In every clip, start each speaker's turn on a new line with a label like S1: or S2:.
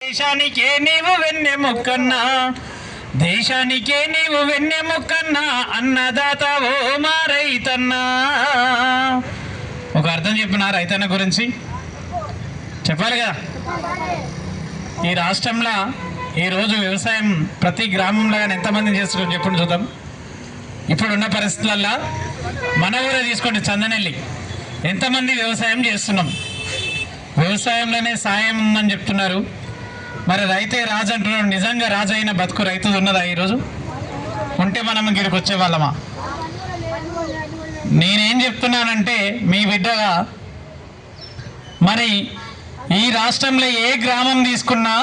S1: దేశానికే నీవు వెన్నెముకన్నా, దేశానికే నీవు వెన్నెముకన్నా, అన్నదాత ఓ మా రైతన్నా. ఒక అర్థం చెప్పిన రైతన్న గురించి చెప్పాలి కదా. ఈ రాష్ట్రంలో ఈరోజు వ్యవసాయం ప్రతి గ్రామంలో కానీ ఎంతమంది చేస్తున్నారు చెప్పండి చూద్దాం. ఇప్పుడున్న పరిస్థితులల్లో మన ఊరే తీసుకోండి, చందనెల్లి ఎంతమంది వ్యవసాయం చేస్తున్నాం. వ్యవసాయంలోనే సాయం ఉందని చెప్తున్నారు. మరి రైతే రాజు అంటున్నాడు. నిజంగా రాజు అయిన బతుకు రైతుది ఉన్నదా ఈరోజు? ఉంటే మనం ఇక్కడికి వచ్చే వాళ్ళమా? నేనేం చెప్తున్నానంటే మీ బిడ్డగా, మరి ఈ రాష్ట్రంలో ఏ గ్రామం తీసుకున్నా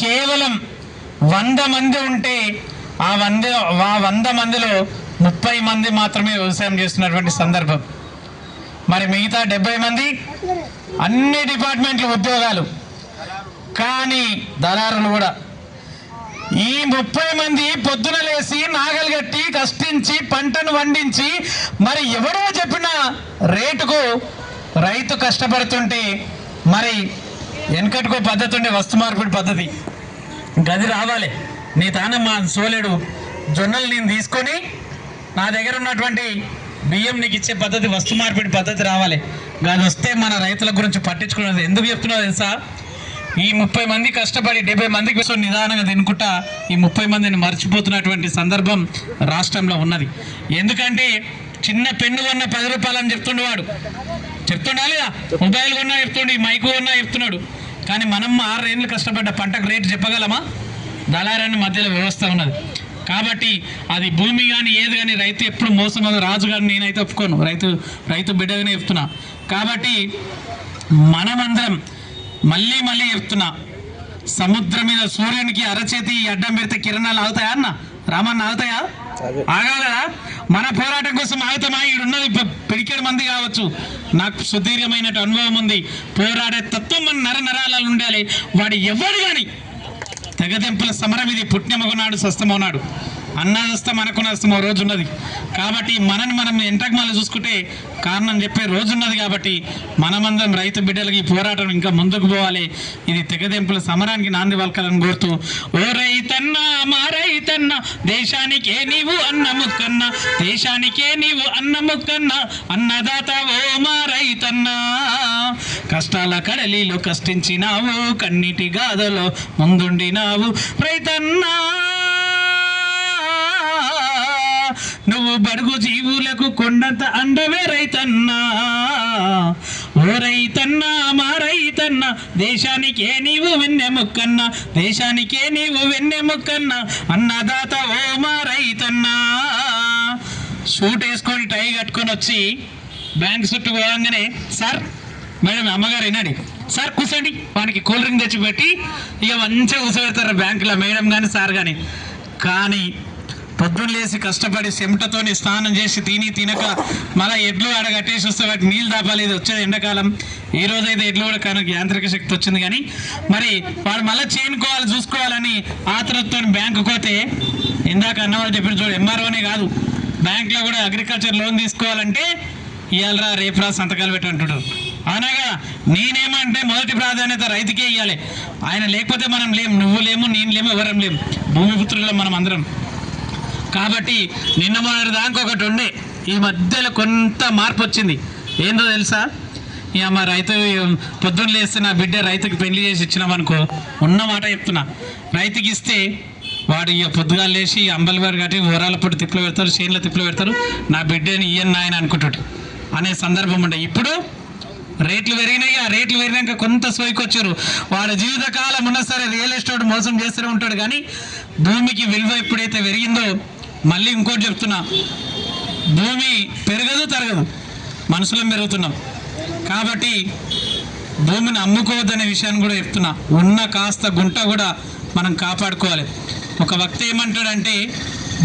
S1: కేవలం 100 మంది ఉంటే ఆ 100 మందిలో 30 మంది మాత్రమే వ్యవసాయం చేస్తున్నటువంటి సందర్భం. మరి మిగతా 70 మంది అన్ని డిపార్ట్మెంట్ల ఉద్యోగాలు, కానీ దళారులు కూడా. ఈ 30 మంది పొద్దున లేసి నాగలు కట్టి కష్టించి పంటను వండించి మరి ఎవరో చెప్పిన రేటుకు రైతు కష్టపడుతుంటే, మరి వెనకటికో పద్ధతి ఉండే వస్తు మార్పిడి పద్ధతి, గది రావాలి. నీ తానమ్మ సోలేడు జొన్నలు నేను తీసుకొని నా దగ్గర ఉన్నటువంటి బియ్యం నీకు ఇచ్చే పద్ధతి, వస్తు మార్పిడి పద్ధతి రావాలి. అది వస్తే మన రైతుల గురించి పట్టించుకున్నది. ఎందుకు చెప్తున్నావు తెలుసా? ఈ 30 మంది కష్టపడి 70 మందికి నిదానంగా తినుకుంటా ఈ 30 మందిని మర్చిపోతున్నటువంటి సందర్భం రాష్ట్రంలో ఉన్నది. ఎందుకంటే చిన్న పెన్ను కొన్న 10 రూపాయలు అని చెప్తుండేవాడు, చెప్తుండా లేదా? మొబైల్ కొన్నా చెప్తుండే, మైకు కొన్నా చెప్తున్నాడు. కానీ మనం 6 ఏళ్ళు కష్టపడ్డ పంటకు రేటు చెప్పగలమా? దళారాన్ని మధ్యలో వ్యవస్థ ఉన్నది. కాబట్టి అది భూమి కానీ ఏది కానీ రైతు ఎప్పుడు మోసం రాజు కానీ నేనైతే ఒప్పుకోను. రైతు బిడ్డగానే చెప్తున్నా. కాబట్టి మనమందరం మళ్ళీ చెప్తున్నా, సముద్రం మీద సూర్యునికి అరచేతి అడ్డం పెడితే కిరణాలు ఆగుతాయా అన్న? రామన్న ఆగుతాయా? ఆగాలరా? మన పోరాటం కోసం ఆగుతామా? ఈడున్నది పిడికేడు మంది కావచ్చు, నాకు సుదీర్ఘమైన అనుభవం ఉంది. పోరాడే తత్వం మన నరాలలో ఉండాలి. వాడు ఎవడు కానీ తెగదెంపుల సమరం ఇది. పుట్టినమగునాడు స్వస్థమవునాడు, అన్నదస్తం మనకు నష్టం ఓ రోజు ఉన్నది. కాబట్టి మనం ఎంటకు మళ్ళీ చూసుకుంటే కారణం చెప్పే రోజు ఉన్నది. కాబట్టి మనమందరం రైతు బిడ్డలకి పోరాటం ఇంకా ముందుకు పోవాలి. ఇది తెగదెంపుల సమరానికి నాంది పలకాలని కోరుతూ, ఓ రైతన్నా మా రైతన్నా, దేశానికే నీవు అన్నముక్కన్నా, దేశానికే నీవు అన్నముక్కన్నా, అన్నదాత ఓ మా రైతన్నా. కష్టాల కడలిలో కష్టించినావు, కన్నీటి గాథలో ముందుండినావు రైతన్నా. నువ్వు బడుగు జీవులకు కొండంత అండవే రైతన్నా. ఓ రైతన్నా మా రైతన్నా, దేశానికే నీవు వెన్నెముక్కన్నా, దేశానికే నీవు వెన్నెముక్కన్నా, అన్నదాత ఓ మా రైతన్నా. షూట్ వేసుకొని టై కట్టుకొని వచ్చి బ్యాంక్ చుట్టూ పోగానే, సార్ మేడం అమ్మగారు వినండి సార్ కూర్చోండి, వానికి కూల్ డ్రింక్ తెచ్చి పెట్టి ఇక మంచిగా కూర్చోబెడతారు బ్యాంకులో మేడం కానీ సార్ కానీ. కానీ పొద్దున్న లేసి కష్టపడి చెమటతోని స్నానం చేసి తినక మళ్ళీ ఎడ్లు ఆడ కట్టేసి వస్తే వాటి నీళ్ళు దాపాలి. ఇది వచ్చేది ఎండాకాలం. ఈ రోజైతే ఎడ్లు కూడా కానీ యాంత్రిక శక్తి వచ్చింది. కానీ మరి వాడు మళ్ళీ చేనుకోవాలి చూసుకోవాలని ఆతృతతో బ్యాంకు పోతే, ఇందాక అన్నవాళ్ళు చెప్పిన చూడు, ఎంఆర్ఓనే కాదు బ్యాంకులో కూడా అగ్రికల్చర్ లోన్ తీసుకోవాలంటే ఇవాళరా రేపురా సంతకాలు పెట్టంటున్నారు. అవునాగా? నేనేమంటే మొదటి ప్రాధాన్యత రైతుకే ఇవ్వాలి. ఆయన లేకపోతే మనం లేము, నువ్వు లేము, నేను లేము, ఎవరం లేము, భూమిపుత్రుల్లో మనం అందరం. కాబట్టి నిన్న మొన్నటి దాకా ఒకటి ఉండే, ఈ మధ్యలో కొంత మార్పు వచ్చింది. ఏందో తెలుసా? ఇక మా రైతు పొద్దున్న లేస్తే నా బిడ్డ రైతుకి పెళ్లి చేసి ఇచ్చినామనుకో, ఉన్న మాట చెప్తున్నా, రైతుకి ఇస్తే వాడు ఇక పొద్దుగా లేచి అంబలి వారు కట్టి ఊరాల పొట్టి తిప్పులు పెడతారు, చేనుల తిప్పులు పెడతారు, నా బిడ్డని ఇయ్యను నాయన అనుకుంటాడు అనే సందర్భం ఉండే. ఇప్పుడు రేట్లు పెరిగినాయి. ఆ రేట్లు పెరిగినాక కొంత సోయికి వచ్చారు. వాడి జీవితకాలం ఉన్నా సరే రియల్ ఎస్టేట్ మోసం చేస్తూనే ఉంటాడు. కానీ భూమికి విలువ ఎప్పుడైతే పెరిగిందో, మళ్ళీ ఇంకోటి చెప్తున్నా, భూమి పెరగదు తరగదు, మనుషులం పెరుగుతున్నాం. కాబట్టి భూమిని అమ్ముకోవద్దనే విషయాన్ని కూడా చెప్తున్నా. ఉన్న కాస్త గుంట కూడా మనం కాపాడుకోవాలి. ఒక వ్యక్తి ఏమంటాడంటే,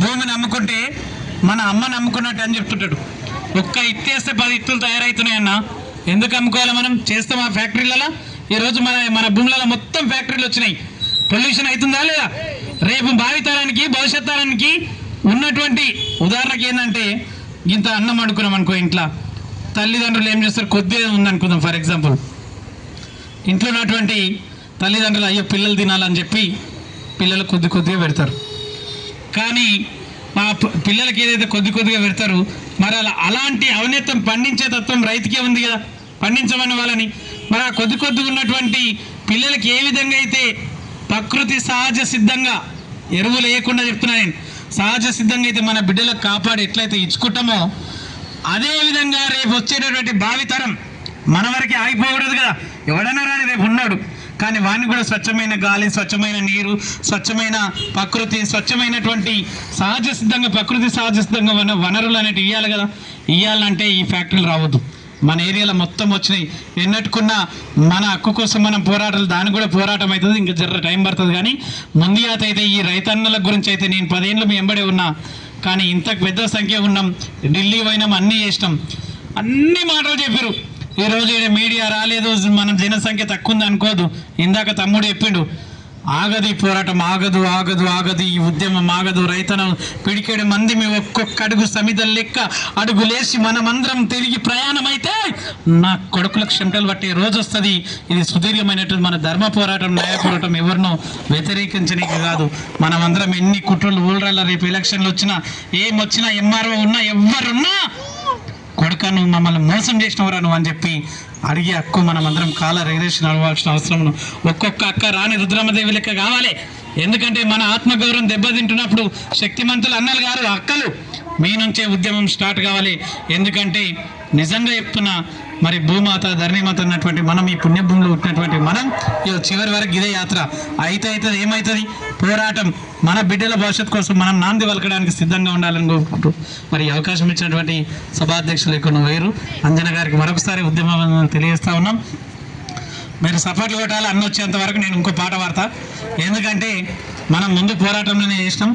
S1: భూమిని అమ్ముకుంటే మన అమ్మని అమ్ముకున్నట్టు అని చెప్తుంటాడు. ఒక్క ఇత్తేస్తే 10 ఇత్తులు తయారవుతున్నాయన్న. ఎందుకు అమ్ముకోవాలి? మనం చేస్తాం ఆ ఫ్యాక్టరీలలో. ఈరోజు మన భూములలో మొత్తం ఫ్యాక్టరీలు వచ్చినాయి. పొల్యూషన్ అవుతుందా లేదా? రేపు భావితరానికి భవిష్యత్ తరానికి ఉన్నటువంటి ఉదాహరణకి ఏంటంటే, ఇంత అన్నం వండుకున్నాం అనుకో, ఇంట్లో తల్లిదండ్రులు ఏం చేస్తారు, కొద్దిగా ఉందనుకుందాం ఫర్ ఎగ్జాంపుల్, ఇంట్లో ఉన్నటువంటి తల్లిదండ్రులు అయ్యో పిల్లలు తినాలని చెప్పి పిల్లలు కొద్దిగా పెడతారు. కానీ మా పిల్లలకి ఏదైతే కొద్దిగా పెడతారో మరి అలాంటి అవినీతం పండించే తత్వం రైతుకే ఉంది కదా, పండించమని వాళ్ళని. మరి ఆ కొద్దిగా ఉన్నటువంటి పిల్లలకి ఏ విధంగా అయితే ప్రకృతి సహజ సిద్ధంగా ఎరువులు వేయకుండా చెప్తున్నా నేను, సహజ సిద్ధంగా అయితే మన బిడ్డలకు కాపాడి ఎట్లయితే ఇచ్చుకుంటామో అదేవిధంగా రేపు వచ్చేటటువంటి భావితరం మన వరకే ఆగిపోకూడదు కదా. ఎవడైనా రాని రేపు ఉన్నాడు, కానీ వాడిని కూడా స్వచ్ఛమైన గాలి, స్వచ్ఛమైన నీరు, స్వచ్ఛమైన ప్రకృతి, స్వచ్ఛమైనటువంటి సహజ సిద్ధంగా ప్రకృతి సహజ సిద్ధంగా వనరులు అనేవి ఇవ్వాలి కదా. ఇవ్వాలంటే ఈ ఫ్యాక్టరీలు రావద్దు. మన ఏరియాలో మొత్తం వచ్చినాయి. ఎన్నట్టుకున్నా మన హక్కు కోసం మనం పోరాటాలు, దానికి కూడా పోరాటం అవుతుంది, ఇంకా జర టైం పడుతుంది. కానీ ముందుగా అయితే ఈ రైతన్నల గురించి అయితే నేను 10 ఏళ్ళు మీ వెంబడే ఉన్నా, కానీ ఇంత పెద్ద సంఖ్య ఉన్నాం, ఢిల్లీ పోయినాం, అన్నీ చేసినాం, అన్ని మాటలు చెప్పారు. ఈరోజు మీడియా రాలేదు, మనం జనసంఖ్య తక్కువ ఉంది అనుకోదు. ఇందాక తమ్ముడు చెప్పిండు, ఆగదు ఈ పోరాటం, ఆగదు ఆగదు ఆగదు, ఈ ఉద్యమం ఆగదు. రైతను పిడికేడు మంది మేము ఒక్కొక్క అడుగు సమిధలు లెక్క అడుగులేసి మనమందరం తిరిగి ప్రయాణం అయితే నా కొడుకులకు చెమటలు పట్టే రోజు వస్తుంది. ఇది సుదీర్ఘమైనటువంటి మన ధర్మ పోరాటం, న్యాయ పోరాటం. ఎవరినో వ్యతిరేకించడానికి కాదు. మనమందరం ఎన్ని కుట్రలు ఊళ్ళ రేపు ఎలక్షన్లు వచ్చినా, ఏమొచ్చినా, ఎంఆర్ఓ ఉన్నా, ఎవరున్నా కొడుక నువ్వు మమ్మల్ని మోసం చేసినవరా నువ్వు అని చెప్పి అడిగే హక్కు మనమందరం కాల రెగ్యులేషన్ అవ్వాల్సిన అవసరం. ఒక్కొక్క అక్క రాణి రుద్రమదేవి లెక్క కావాలి. ఎందుకంటే మన ఆత్మగౌరవం దెబ్బతింటున్నప్పుడు శక్తిమంతులు అన్నలు గారు, అక్కలు మీ నుంచే ఉద్యమం స్టార్ట్ కావాలి. ఎందుకంటే నిజంగా చెప్తున్నా, మరి భూమాత ధరణిమాత అన్నటువంటి మనం, ఈ పుణ్యభూమిలో ఉన్నటువంటి మనం చివరి వరకు ఇదే యాత్ర. అయితే ఏమవుతుంది పోరాటం, మన బిడ్డల భవిష్యత్తు కోసం మనం నాంది వలకడానికి సిద్ధంగా ఉండాలని కోరుకుంటూ మరి అవకాశం ఇచ్చినటువంటి సభాధ్యక్షులు ఇక్కడ వేరు అంజన గారికి మరొకసారి ఉద్యమం తెలియజేస్తా ఉన్నాం. మీరు సపోర్ట్లు కొట్టాలి. అన్న వచ్చేంత వరకు నేను ఇంకో పాట పాడతా. ఎందుకంటే మనం ముందు పోరాటంలోనే చేసినాం.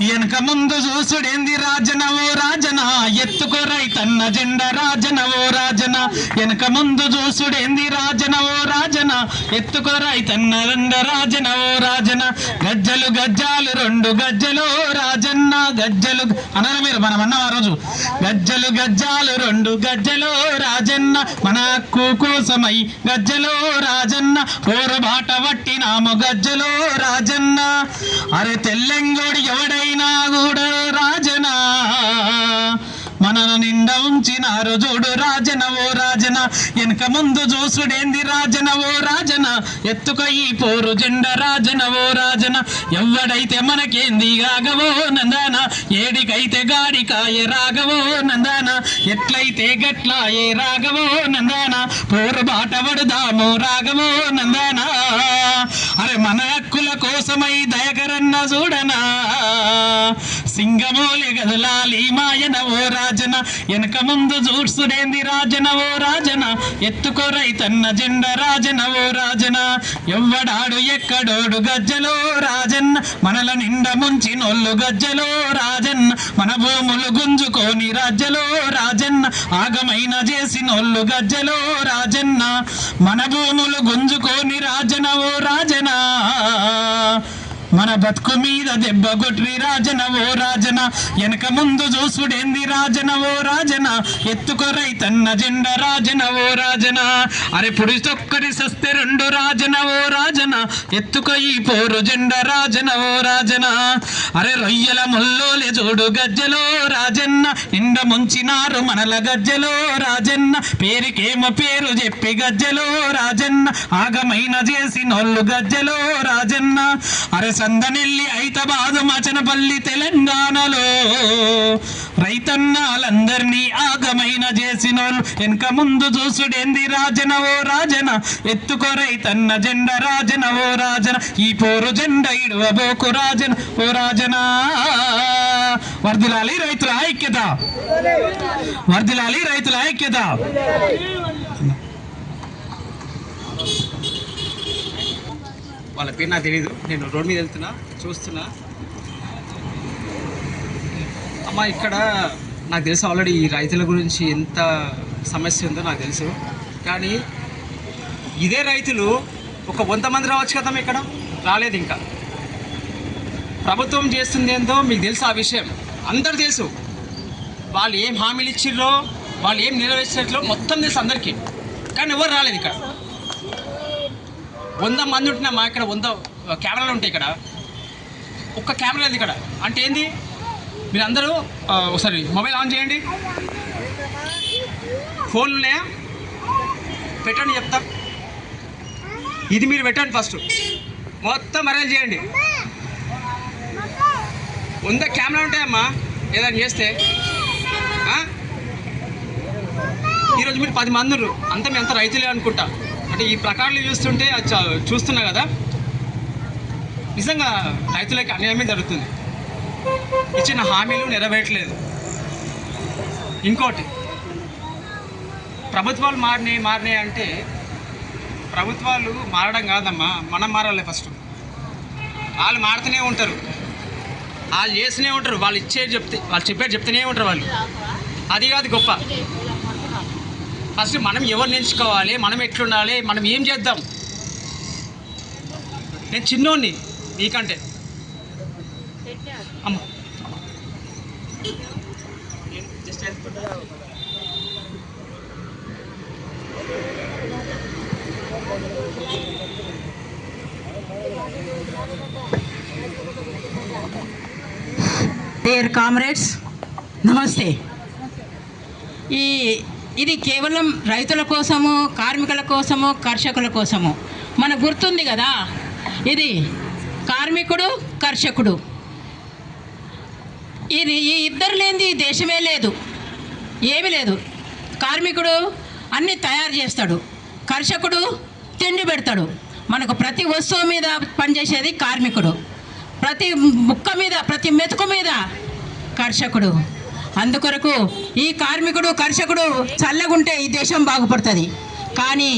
S1: వెనక ముందు చూసుడేంది రాజన ఓ రాజన, ఎత్తుకో రైతన్న జెండ రాజన ఓ రాజన. వెనక ముందు చూసుడేంది రాజన ఓ రాజన, ఎత్తుకో రైతన్న జెండ రాజన ఓ రాజన. గజ్జలు గజ్జాలు 2 గజ్జలు రాజన్న, గజ్జలు అన్నారు మీరు, మనం అన్నాం ఆ రోజు. గజ్జలు గజ్జాలు 2 గజ్జలు రాజన్న, మన హక్కు కోసమై గజ్జలు రాజన్న. పోరు బాట పట్టినాము గజ్జలు రాజన్న. అరే తెల్లంగోడి ఎవడై కూడా రాజన, మనను నిండా ఉంచినారు చూడు రాజన ఓ రాజన. వెనక ముందు చూసుడేంది రాజన ఓ రాజన, ఎత్తుక ఈ పోరు జెండ రాజన ఓ రాజన. ఎవడైతే మనకేంది రాగవో నందన, ఏడికైతే గాడికాయ రాగవో నందన. ఎట్లయితే గట్లాయే రాగవో నందన, పోరు బాట పడదాము రాగవో నందన. అరే మన హక్కుల కోసమై దయకరన్న చూడనా, సింగమోలి గదలాలి మాయన ఓ రాజన. వెనక ముందు చూసుడేంది రాజన ఓ రాజన, ఎత్తుకో రైతన్న జెండ రాజన ఓ రాజన. ఎవ్వడాడు ఎక్కడోడు గజ్జలో రాజన్న, మనల నిండా ముంచి నోళ్ళు గజ్జలో రాజన్న. మన భూములు గుంజుకోని రాజ్యలో రాజన్న, ఆగమైన చేసి నోళ్ళు గజ్జలో రాజన్న. మన భూములు గుంజుకోని రాజన ఓ రాజన, మన బతుకు మీద దెబ్బ కొట్రి రాజన ఓ రాజన. వెనక ముందు చూసుడేంది రాజన ఓ రాజన, ఎత్తుకో రైతన్న జెండ రాజన ఓ రాజన. అరే పుడితొక్కడి సస్తే 2 రాజన ఓ రాజన, ఎత్తుకో ఈ పోరు జెండ రాజన ఓ రాజన. అరే రొయ్యల ముల్లోలే చూడు గజ్జలో రాజన్న, నిండ ముంచినారు మనల గజ్జలో రాజన్న. పేరుకేమో పేరు చెప్పి గజ్జలో రాజన్న, ఆగమైన చేసి నోళ్ళు గజ్జలో రాజన్న. అరే సందనెల్లి హైదరాబాదు మచనపల్లి తెలంగాణలో రైతన్నాలందరినీ ఆగమైన చేసినోళ్ళు. వెనక ముందు చూసుడేంది రాజన ఓ రాజన, ఎత్తుకో రైతన్న జెండ రాజన ఓ రాజన. ఈ పోరు జెండ ఇడువబోకు రాజన ఓ రాజన. వర్ధిల్లాలి రైతుల ఐక్యత, వర్ధిల్లాలి రైతుల ఐక్యత.
S2: వాళ్ళ పేరు నాకు తెలీదు, నేను రోడ్ మీద వెళ్తున్నా చూస్తున్నా. అమ్మ ఇక్కడ నాకు తెలుసు ఆల్రెడీ ఈ రైతుల గురించి ఎంత సమస్య ఉందో నాకు తెలుసు. కానీ ఇదే రైతులు ఒక 100 మంది రావచ్చు కదమ్మా, ఇక్కడ రాలేదు. ఇంకా ప్రభుత్వం చేస్తుంది ఏందో మీకు తెలుసు, ఆ విషయం అందరు తెలుసు. వాళ్ళు ఏం హామీలు ఇచ్చిర్రో, వాళ్ళు ఏం నెరవేర్చినట్లో మొత్తం తెలుసు అందరికీ. కానీ ఎవరు రాలేదు ఇక్కడ. 100 మంది ఉంటున్నామా ఇక్కడ, 100 కెమెరాలు ఉంటాయి ఇక్కడ, ఒక్క కెమెరా లేదు ఇక్కడ. అంటే ఏంది? మీరందరూ ఒకసారి మొబైల్ ఆన్ చేయండి. ఫోన్లు ఉన్నాయా? పెట్టండి, చెప్తా. ఇది మీరు పెట్టండి ఫస్ట్, మొత్తం అరేంజ్ చేయండి. 100 కెమెరా ఉంటాయమ్మా ఏదైనా చేస్తే. ఈరోజు మీరు 10 మంది ఉన్నారు, అంతా మీ అంత రైతులే అనుకుంటా. అంటే ఈ ప్రకారాలు చూస్తుంటే చూస్తున్నా కదా, నిజంగా రైతులకి అన్యాయమే జరుగుతుంది. ఇచ్చిన హామీలు నెరవేర్చలేదు. ఇంకోటి, ప్రభుత్వాలు మారినాయి అంటే ప్రభుత్వాలు మారడం కాదమ్మా, మనం మారాలి ఫస్ట్. వాళ్ళు మారుతూనే ఉంటారు, వాళ్ళు చేస్తూనే ఉంటారు, వాళ్ళు చెప్పేది చెప్తూనే ఉంటారు వాళ్ళు. అది కాదు గొప్ప. ఫస్ట్ మనం ఎవరిని ఎంచుకోవాలి, మనం ఎట్లుండాలి, మనం ఏం చేద్దాం. నేను చిన్నోడిని నీకంటే అమ్మ.
S3: డియర్ కామ్రేడ్స్, నమస్తే. ఇది కేవలం రైతుల కోసము, కార్మికుల కోసము, కర్షకుల కోసము. మనకు గుర్తుంది కదా, ఇది కార్మికుడు, కర్షకుడు. ఈ ఇద్దరు లేనిది దేశమే లేదు, ఏమీ లేదు. కార్మికుడు అన్నీ తయారు చేస్తాడు, కర్షకుడు తిండి పెడతాడు. మనకు ప్రతి వస్తువు మీద పనిచేసేది కార్మికుడు, ప్రతి ముక్క మీద, ప్రతి మెతుకు మీద కర్షకుడు. అందుకొరకు ఈ కార్మికుడు, కర్షకుడు చల్లగుంటే ఈ దేశం బాగుపడుతుంది. కానీ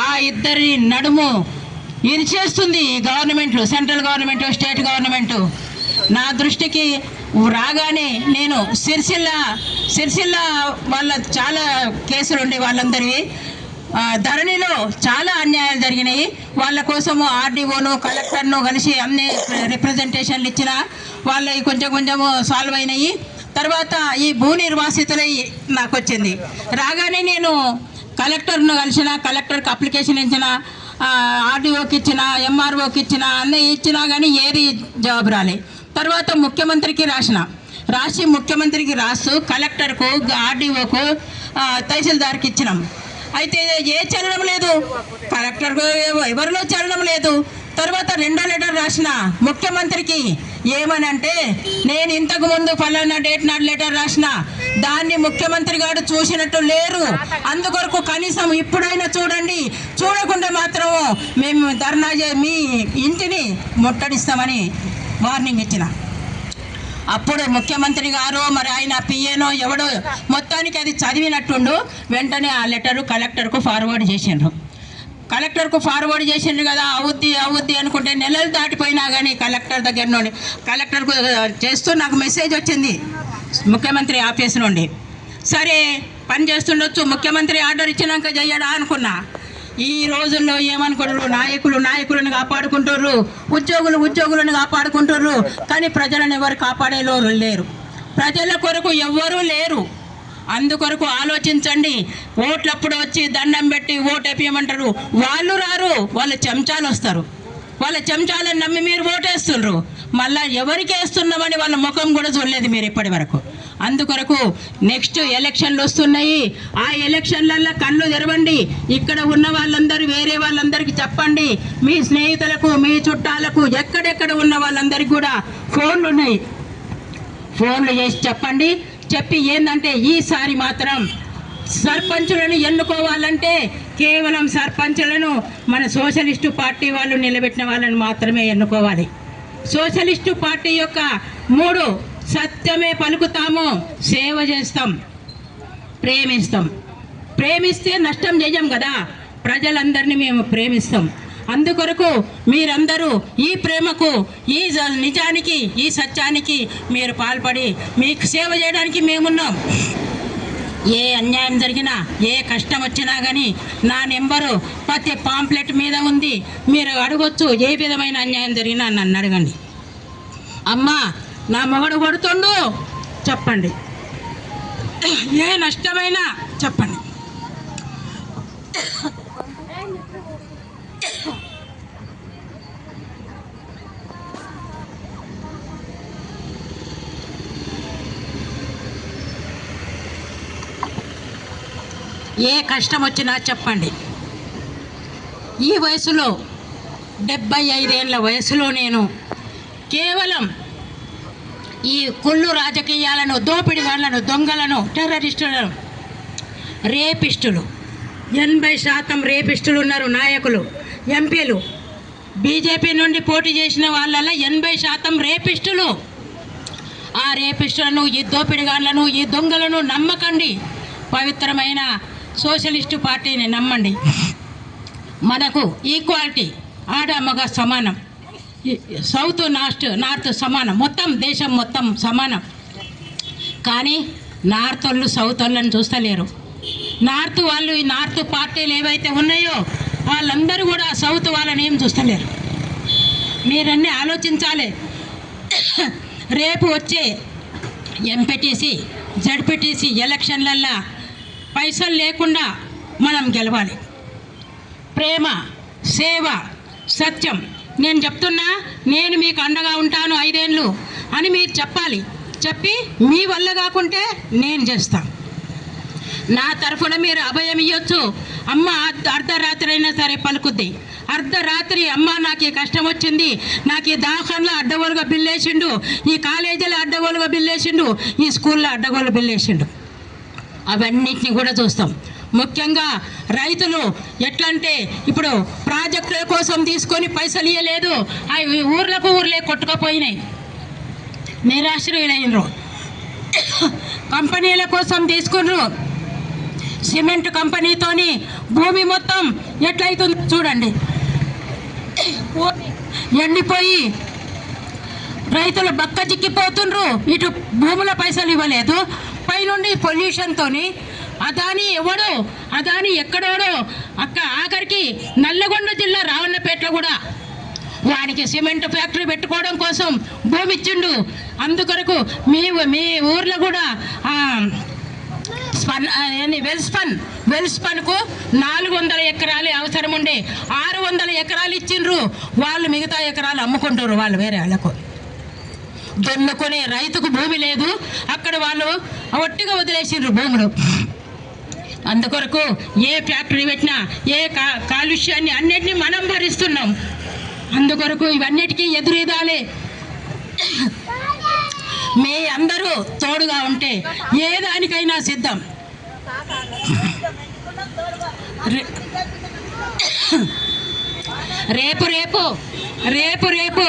S3: ఆ ఇద్దరి నడుము ఇరిచేస్తుంది గవర్నమెంట్లు, సెంట్రల్ గవర్నమెంటు, స్టేట్ గవర్నమెంటు. నా దృష్టికి రాగానే నేను సిరిసిల్ల వాళ్ళ చాలా కేసులు ఉండే వాళ్ళందరివి ధరణిలో చాలా అన్యాయాలు జరిగినాయి. వాళ్ళ కోసము ఆర్డీఓను, కలెక్టర్ను కలిసి అన్ని రిప్రజెంటేషన్లు ఇచ్చిన వాళ్ళవి కొంచెం సాల్వ్ అయినాయి. తర్వాత ఈ భూ నిర్వాసితులై నాకు వచ్చింది. రాగానే నేను కలెక్టర్ను కలిసిన, కలెక్టర్కి అప్లికేషన్ ఇచ్చిన, ఆర్డీఓకి ఇచ్చిన, ఎంఆర్ఓకి ఇచ్చిన, అన్నీ ఇచ్చినా కానీ ఏది జవాబు రాలే. తర్వాత ముఖ్యమంత్రికి రాసి ముఖ్యమంత్రికి రాస్తూ కలెక్టర్కు, ఆర్డీఓకు, తహసీల్దార్కి ఇచ్చినాం. అయితే ఏ చలనం లేదు, కలెక్టర్కు ఎవరిలో చలనం లేదు. తర్వాత రెండో లెటర్ రాసిన ముఖ్యమంత్రికి ఏమనంటే, నేను ఇంతకు ముందు ఫలానా డేట్ నాడు లెటర్ రాసిన, దాన్ని ముఖ్యమంత్రి గారు చూసినట్టు లేరు. అందుకొరకు కనీసం ఇప్పుడైనా చూడండి, చూడకుండా మాత్రం మేము ధర్నా మీ ఇంటిని ముట్టడిస్తామని వార్నింగ్ ఇచ్చిన. అప్పుడు ముఖ్యమంత్రి గారు మరి ఆయన పిఏనో ఎవడో మొత్తానికి అది చదివినట్టుండు. వెంటనే ఆ లెటరు కలెక్టర్కు ఫార్వర్డ్ చేసిండ్రు. కలెక్టర్కు ఫార్వర్డ్ చేసిండ్రు కదా, అవుద్ది అనుకుంటే నెలలు దాటిపోయినా కానీ కలెక్టర్ దగ్గర నుండి కలెక్టర్కు చేస్తూ నాకు మెసేజ్ వచ్చింది ముఖ్యమంత్రి ఆఫీస్ నుండి. సరే పని చేస్తుండొచ్చు, ముఖ్యమంత్రి ఆర్డర్ ఇచ్చినాక చెయ్యడా అనుకున్నా. ఈ రోజుల్లో ఏమనుకుంటారు, నాయకులను కాపాడుకుంటారు, ఉద్యోగులను కాపాడుకుంటారు. కానీ ప్రజలను ఎవరు కాపాడేలో లేరు, ప్రజల కొరకు ఎవ్వరూ లేరు. అందుకొరకు ఆలోచించండి. ఓట్లప్పుడు వచ్చి దండం పెట్టి ఓటు వేయమంటారు, వాళ్ళు రారు, వాళ్ళ చెంచాలు వస్తారు. వాళ్ళ చెంచాలను నమ్మి మీరు ఓటేస్తుండ్రు, మళ్ళీ ఎవరికి వేస్తున్నామని వాళ్ళ ముఖం కూడా చూడలేదు మీరు ఇప్పటి వరకు. అందుకొరకు నెక్స్ట్ ఎలక్షన్లు వస్తున్నాయి, ఆ ఎలక్షన్లలో కళ్ళు తెరవండి. ఇక్కడ ఉన్న వాళ్ళందరూ వేరే వాళ్ళందరికీ చెప్పండి, మీ స్నేహితులకు, మీ చుట్టాలకు, ఎక్కడెక్కడ ఉన్న వాళ్ళందరికీ కూడా ఫోన్లు ఉన్నాయి, ఫోన్లు చేసి చెప్పండి. చెప్పి ఏంటంటే ఈసారి మాత్రం సర్పంచులను ఎన్నుకోవాలంటే కేవలం సర్పంచులను మన సోషలిస్టు పార్టీ వాళ్ళు నిలబెట్టిన వాళ్ళని మాత్రమే ఎన్నుకోవాలి. సోషలిస్టు పార్టీ యొక్క 3 సత్యమే పలుకుతాము, సేవ చేస్తాం, ప్రేమిస్తాం. ప్రేమిస్తే నష్టం చేయం కదా, ప్రజలందరినీ మేము ప్రేమిస్తాం. అందుకొరకు మీరందరూ ఈ ప్రేమకు, ఈ నిజానికి, ఈ సత్యానికి మీరు పాల్పడి మీకు సేవ చేయడానికి మేమున్నాం. ఏ అన్యాయం జరిగినా, ఏ కష్టం వచ్చినా కానీ నా నెంబరు ప్రతి పాంప్లెట్ మీద ఉంది, మీరు అడగొచ్చు. ఏ విధమైన అన్యాయం జరిగినా నన్ను అడగండి. అమ్మా నా మొగడు కొడుతుండు చెప్పండి, ఏ నష్టమైనా చెప్పండి. ఏ కష్టం వచ్చినా చెప్పండి. ఈ వయసులో 75 ఏళ్ళ వయసులో నేను కేవలం ఈ కుళ్ళు రాజకీయాలను, దోపిడిగాళ్లను, దొంగలను, టెర్రరిస్టులను, రేపిస్టులు 80% రేపిస్టులు ఉన్నారు నాయకులు, ఎంపీలు. బీజేపీ నుండి పోటీ చేసిన వాళ్ళల్లో 80% రేపిస్టులు. ఆ రేపిస్టులను, ఈ దోపిడిగాళ్లను, ఈ దొంగలను నమ్మకండి. పవిత్రమైన సోషలిస్టు పార్టీని నమ్మండి. మనకు ఈక్వాలిటీ, ఆడ మగ సమానం, సౌత్ నార్త్ సమానం, మొత్తం దేశం మొత్తం సమానం. కానీ నార్త్ వాళ్ళు సౌత్ వాళ్ళని చూస్తలేరు. నార్త్ వాళ్ళు, ఈ నార్త్ పార్టీలు ఏవైతే ఉన్నాయో వాళ్ళందరూ కూడా సౌత్ వాళ్ళని ఏం చూస్తలేరు. మీరన్నీ ఆలోచించాలి. రేపు వచ్చే ఎంపీటీసీ, జడ్పీటీసీ ఎలక్షన్లల్లో పైసలు లేకుండా మనం గెలవాలి. ప్రేమ, సేవ, సత్యం. నేను చెప్తున్నా, నేను మీకు అండగా ఉంటాను 5 ఏళ్ళు అని మీరు చెప్పాలి. చెప్పి మీ వల్ల కాకుంటే నేను చేస్తాను. నా తరఫున మీరు అభయం ఇవ్వచ్చు. అమ్మ అర్ధరాత్రి అయినా సరే పలుకుద్ది. అర్ధరాత్రి అమ్మ నాకు ఈ కష్టం వచ్చింది, నాకు ఈ దవాఖానలో అడ్డగోలుగా బిల్లేసిండు, ఈ కాలేజీలో అడ్డగోలుగా బిల్లేసిండు, ఈ స్కూల్లో అడ్డగోలు బిల్లేసిండు. అవన్నిటిని కూడా చూస్తాం. ముఖ్యంగా రైతులు ఎట్లా అంటే ఇప్పుడు ప్రాజెక్టుల కోసం తీసుకొని పైసలు ఇవ్వలేదు, అవి ఊర్లే కొట్టుకుపోయినాయి, నిరాశ్రయులైనరు. కంపెనీల కోసం తీసుకున్నారు. సిమెంట్ కంపెనీతోని భూమి మొత్తం ఎట్లయితుందో చూడండి. ఎండిపోయి రైతులు బక్క చిక్కిపోతుండ్రు. ఇటు భూముల పైసలు ఇవ్వలేదు, పైనుండి పొల్యూషన్తోని. అదాని ఎవడో, అదాని ఎక్కడోడో ఆఖరికి నల్లగొండ జిల్లా రావన్నపేటలో కూడా వానికి సిమెంట్ ఫ్యాక్టరీ పెట్టుకోవడం కోసం భూమి ఇచ్చిండు. అందుకొరకు మీ ఊర్లో కూడా వెల్స్పన్కు 400 ఎకరాలు అవసరం ఉండే 600 ఎకరాలు ఇచ్చిండ్రు. వాళ్ళు మిగతా ఎకరాలు అమ్ముకుంటారు వాళ్ళు వేరే వాళ్ళకు. దున్నుకునే రైతుకు భూమి లేదు, అక్కడ వాళ్ళు ఒట్టిగా వదిలేసిండ్రు భూములు. అందుకొరకు ఏ ఫ్యాక్టరీ పెట్టినా, ఏ కాలుష్యాన్ని అన్నిటినీ మనం భరిస్తున్నాం. అందుకొరకు ఇవన్నిటికీ ఎదురీదాలే. మీ అందరూ తోడుగా ఉంటే ఏ దానికైనా సిద్ధం. రేపు రేపు రేపు రేపు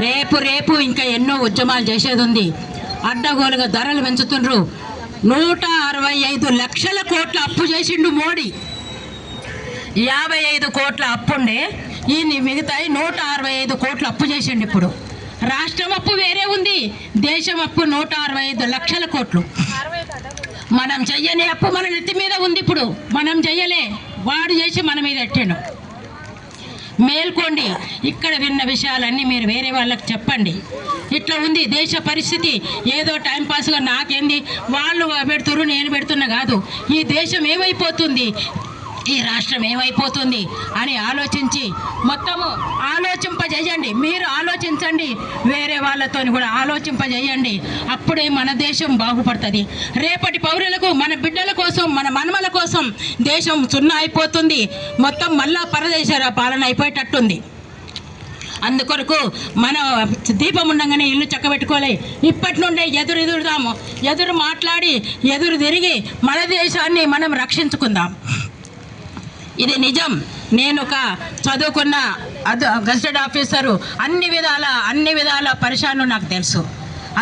S3: రేపు రేపు ఇంకా ఎన్నో ఉద్యమాలు చేసేది ఉంది. అడ్డగోలుగా ధరలు పెంచుతుండ్రు. 165 లక్షల కోట్ల అప్పు చేసిండు మోడీ. 55 కోట్ల అప్పుండే, ఈ మిగతా 165 కోట్ల అప్పు చేసిండు. ఇప్పుడు రాష్ట్రం అప్పు వేరే ఉంది, దేశం అప్పు 165 లక్షల కోట్లు. మనం చెయ్యని అప్పు మన నెత్తి మీద ఉంది. ఇప్పుడు మనం చెయ్యలే, వాడు చేసి మన మీద ఎట్టాడు. మేల్కోండి. ఇక్కడ విన్న విషయాలన్నీ మీరు వేరే వాళ్ళకి చెప్పండి. ఇట్లా ఉంది దేశ పరిస్థితి. ఏదో టైంపాస్గా నాకేంది, వాళ్ళు పెడుతున్నారు నేను పెడుతున్నా కాదు. ఈ దేశం ఏమైపోతుంది, ఈ రాష్ట్రం ఏమైపోతుంది అని ఆలోచించి మొత్తము ఆలోచింపజేయండి. మీరు ఆలోచించండి, వేరే వాళ్ళతో కూడా ఆలోచింపజేయండి. అప్పుడే మన దేశం బాగుపడుతుంది. రేపటి పౌరులకు, మన బిడ్డల కోసం, మన మనమల కోసం దేశం సున్నా అయిపోతుంది. మొత్తం మళ్ళా పరదేశ పాలన అయిపోయేటట్టుంది. అందుకొరకు మన దీపం ఉండగానే ఇల్లు చక్కబెట్టుకోలే. ఇప్పటి నుండే ఎదురుదాము, ఎదురు మాట్లాడి ఎదురు తిరిగి మన దేశాన్ని మనం రక్షించుకుందాం. ఇది నిజం. నేను ఒక చదువుకున్న గెజిటెడ్ ఆఫీసరు. అన్ని విధాల పరిశాను నాకు తెలుసు.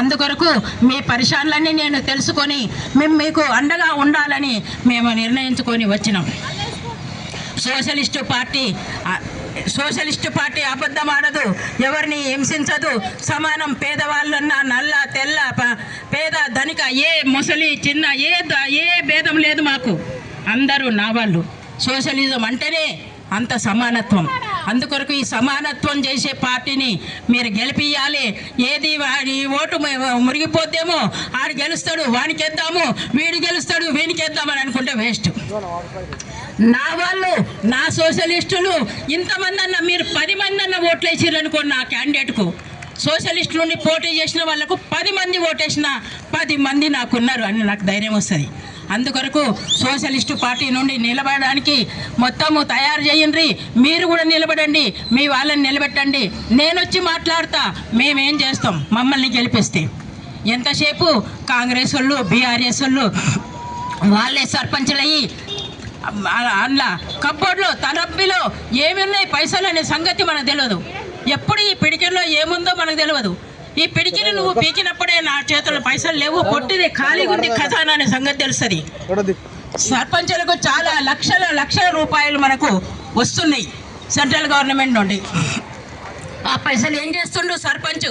S3: అందుకొరకు మీ పరిశానులన్నీ నేను తెలుసుకొని మేము మీకు అండగా ఉండాలని మేము నిర్ణయించుకొని వచ్చినాం. సోషలిస్టు పార్టీ అబద్ధం ఆడదు, ఎవరిని హింసించదు, సమానం. పేదవాళ్ళన్నా నల్ల తెల్ల, పేద ధనిక, ఏ ముసలి చిన్న ఏ భేదం లేదు మాకు. అందరూ నా వాళ్ళు. సోషలిజం అంటేనే అంత సమానత్వం. అందుకొరకు ఈ సమానత్వం చేసే పార్టీని మీరు గెలిపియాలి. ఏది వాడి ఓటు మురిగిపోద్దేమో, ఆడు గెలుస్తాడు వానికేద్దాము, వీడు గెలుస్తాడు వీనికేద్దామని అనుకుంటే వేస్ట్. నా వాళ్ళు, నా సోషలిస్టులు ఇంతమంది అన్న, మీరు 10 మంది అన్న ఓట్లు వేసిర్రు అనుకోండి నా క్యాండిడేట్కు, సోషలిస్ట్ నుండి పోటీ చేసిన వాళ్ళకు 10 మంది ఓటేసిన 10 మంది నాకున్నారు అని నాకు ధైర్యం వస్తుంది. అందుకొరకు సోషలిస్టు పార్టీ నుండి నిలబడడానికి మొత్తము తయారు చేయండి. మీరు కూడా నిలబడండి, మీ వాళ్ళని నిలబెట్టండి. నేను వచ్చి మాట్లాడతా, మేమేం చేస్తాం మమ్మల్ని గెలిపిస్తే. ఎంతసేపు కాంగ్రెస్ వాళ్ళు బీఆర్ఎస్ వాళ్ళు వాళ్ళే సర్పంచులయ్యి అందులో కబ్బోర్డ్లో తలబ్బిలో ఏమి ఉన్నాయి పైసలు అనే సంగతి మనకు తెలియదు. ఎప్పుడు ఈ పిడికిలో ఏముందో మనకు తెలియదు. ఈ పిడికిని నువ్వు పీకినప్పుడే నా చేతుల్లో పైసలు లేవు, పొట్టిది ఖాళీగా ఉంది ఖజానా అనే సంగతి తెలుస్తుంది. సర్పంచులకు చాలా లక్షల రూపాయలు మనకు వస్తున్నాయి సెంట్రల్ గవర్నమెంట్ నుండి. ఆ పైసలు ఏం చేస్తుండు సర్పంచ్?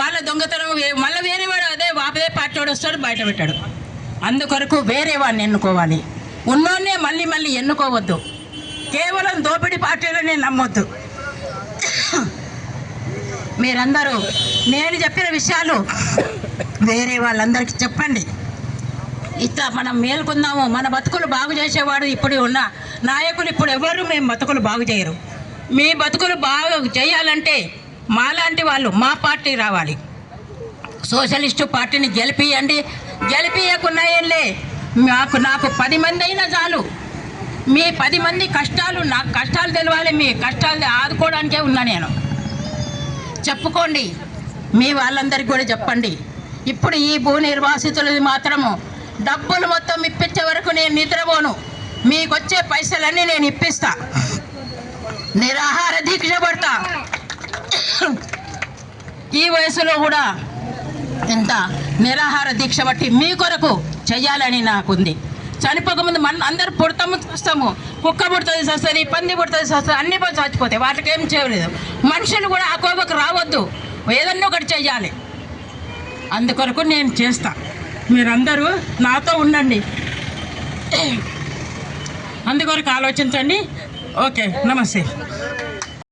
S3: వాళ్ళ దొంగతనం మళ్ళీ వేరే వాడు అదే పార్టీ వాడు వస్తాడు బయట పెట్టాడు. అందుకొరకు వేరే వాడిని ఎన్నుకోవాలి. ఉన్నోన్నే మళ్ళీ ఎన్నుకోవద్దు. కేవలం దోపిడీ పార్టీలనే నమ్మొద్దు. మీరందరూ నేను చెప్పిన విషయాలు వేరే వాళ్ళందరికీ చెప్పండి. ఇట్లా మనం మేల్కొందాము. మన బతుకులు బాగు చేసేవాడు ఇప్పుడు ఉన్న నాయకులు ఇప్పుడు ఎవరు మేము బతుకులు బాగు చేయరు. మీ బతుకులు బాగు చేయాలంటే మాలాంటి వాళ్ళు మా పార్టీ రావాలి. సోషలిస్టు పార్టీని గెలిపియండి. గెలిపియకున్నాయేలే నాకు 10 మంది అయినా చాలు. మీ 10 మంది కష్టాలు నాకు కష్టాలు తెలవాలి. మీ కష్టాలు ఆదుకోవడానికే ఉన్నా నేను. చెప్పుకోండి, మీ వాళ్ళందరికీ కూడా చెప్పండి. ఇప్పుడు ఈ భూ నిర్వాసితులది మాత్రము డబ్బులు మొత్తం ఇప్పించే వరకు నేను నిద్రపోను. మీకు వచ్చే పైసలన్నీ నేను ఇప్పిస్తా. నిరాహార దీక్ష పడతా. ఈ వయసులో కూడా ఇంత నిరాహార దీక్ష బట్టి మీ కొరకు చెయ్యాలని నాకుంది. చనిపోకముందు అందరూ పుడతాము చూస్తాము. కుక్క పుడుతుంది వస్తుంది, పంది పుడుతుంది వస్తుంది, అన్ని చచ్చిపోతాయి. వాటికి ఏం చేయలేదు. మనుషులు కూడా ఆ కోపకు రావద్దు, ఏదన్నా ఒకటి చెయ్యాలి. అందుకొరకు నేను చేస్తా. మీరందరూ నాతో ఉండండి. అందుకొరకు ఆలోచించండి. ఓకే, నమస్తే.